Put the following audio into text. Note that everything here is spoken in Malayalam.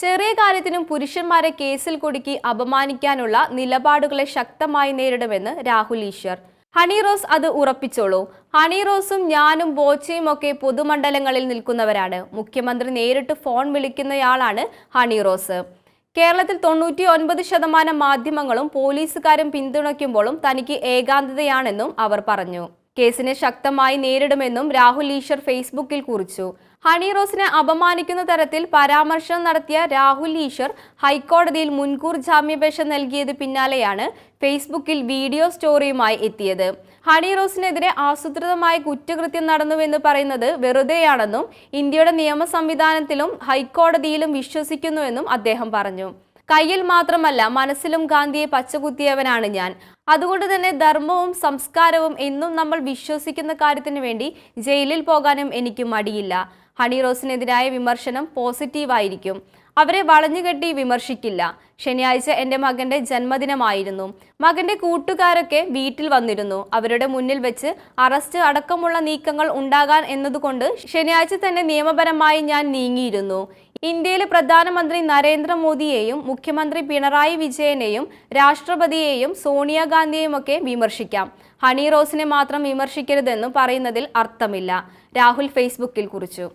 ചെറിയ കാര്യത്തിനും പുരുഷന്മാരെ കേസിൽ കുടുക്കി അപമാനിക്കാനുള്ള നിലപാടുകളെ ശക്തമായി നേരിടുമെന്ന് രാഹുൽ ഈശ്വർ. ഹണി റോസ് അത് ഉറപ്പിച്ചോളൂ. ഹണി റോസും ഞാനും ബോച്ചയും ഒക്കെ പൊതുമണ്ഡലങ്ങളിൽ നിൽക്കുന്നവരാണ്. മുഖ്യമന്ത്രി നേരിട്ട് ഫോൺ വിളിക്കുന്നയാളാണ് ഹണി റോസ്. കേരളത്തിൽ 99% മാധ്യമങ്ങളും പോലീസുകാരും പിന്തുണയ്ക്കുമ്പോഴും തനിക്ക് ഏകാന്തതയാണെന്നും അവർ പറഞ്ഞു. കേസിനെ ശക്തമായി നേരിടുമെന്നും രാഹുൽ ഈശ്വർ ഫേസ്ബുക്കിൽ കുറിച്ചു. ഹണി റോസിനെ അപമാനിക്കുന്ന തരത്തിൽ പരാമർശം നടത്തിയ രാഹുൽ ഈശ്വർ ഹൈക്കോടതിയിൽ മുൻകൂർ ജാമ്യാപേക്ഷ നൽകിയത് പിന്നാലെയാണ് ഫേസ്ബുക്കിൽ വീഡിയോ സ്റ്റോറിയുമായി എത്തിയത്. ഹണി റോസിനെതിരെ ആസൂത്രിതമായ കുറ്റകൃത്യം നടന്നുവെന്ന് പറയുന്നത് വെറുതെയാണെന്നും ഇന്ത്യയുടെ നിയമ സംവിധാനത്തിലും ഹൈക്കോടതിയിലും വിശ്വസിക്കുന്നുവെന്നും അദ്ദേഹം പറഞ്ഞു. കയ്യിൽ മാത്രമല്ല മനസ്സിലും ഗാന്ധിയെ പച്ചകുത്തിയവനാണ് ഞാൻ. അതുകൊണ്ട് തന്നെ ധർമ്മവും സംസ്കാരവും എന്നും നമ്മൾ വിശ്വസിക്കുന്ന കാര്യത്തിന് വേണ്ടി ജയിലിൽ പോകാനും എനിക്ക് മടിയില്ല. ഹണി റോസിനെതിരായ വിമർശനം പോസിറ്റീവായിരിക്കും. അവരെ വളഞ്ഞുകെട്ടി വിമർശിക്കില്ല. ശനിയാഴ്ച എൻ്റെ മകൻ്റെ ജന്മദിനമായിരുന്നു. മകൻ്റെ കൂട്ടുകാരൊക്കെ വീട്ടിൽ വന്നിരുന്നു. അവരുടെ മുന്നിൽ വെച്ച് അറസ്റ്റ് അടക്കമുള്ള നീക്കങ്ങൾ ഉണ്ടാകാൻ എന്നതുകൊണ്ട് ശനിയാഴ്ച തന്നെ നിയമപരമായി ഞാൻ നീങ്ങിയിരുന്നു. ഇന്ത്യയിലെ പ്രധാനമന്ത്രി നരേന്ദ്രമോദിയെയും മുഖ്യമന്ത്രി പിണറായി വിജയനെയും രാഷ്ട്രപതിയെയും സോണിയാഗാന്ധിയെയും ഒക്കെ വിമർശിക്കാം. ഹണി റോസിനെ മാത്രം വിമർശിക്കരുതെന്നും പറയുന്നതിൽ അർത്ഥമില്ല, രാഹുൽ ഫേസ്ബുക്കിൽ കുറിച്ചു.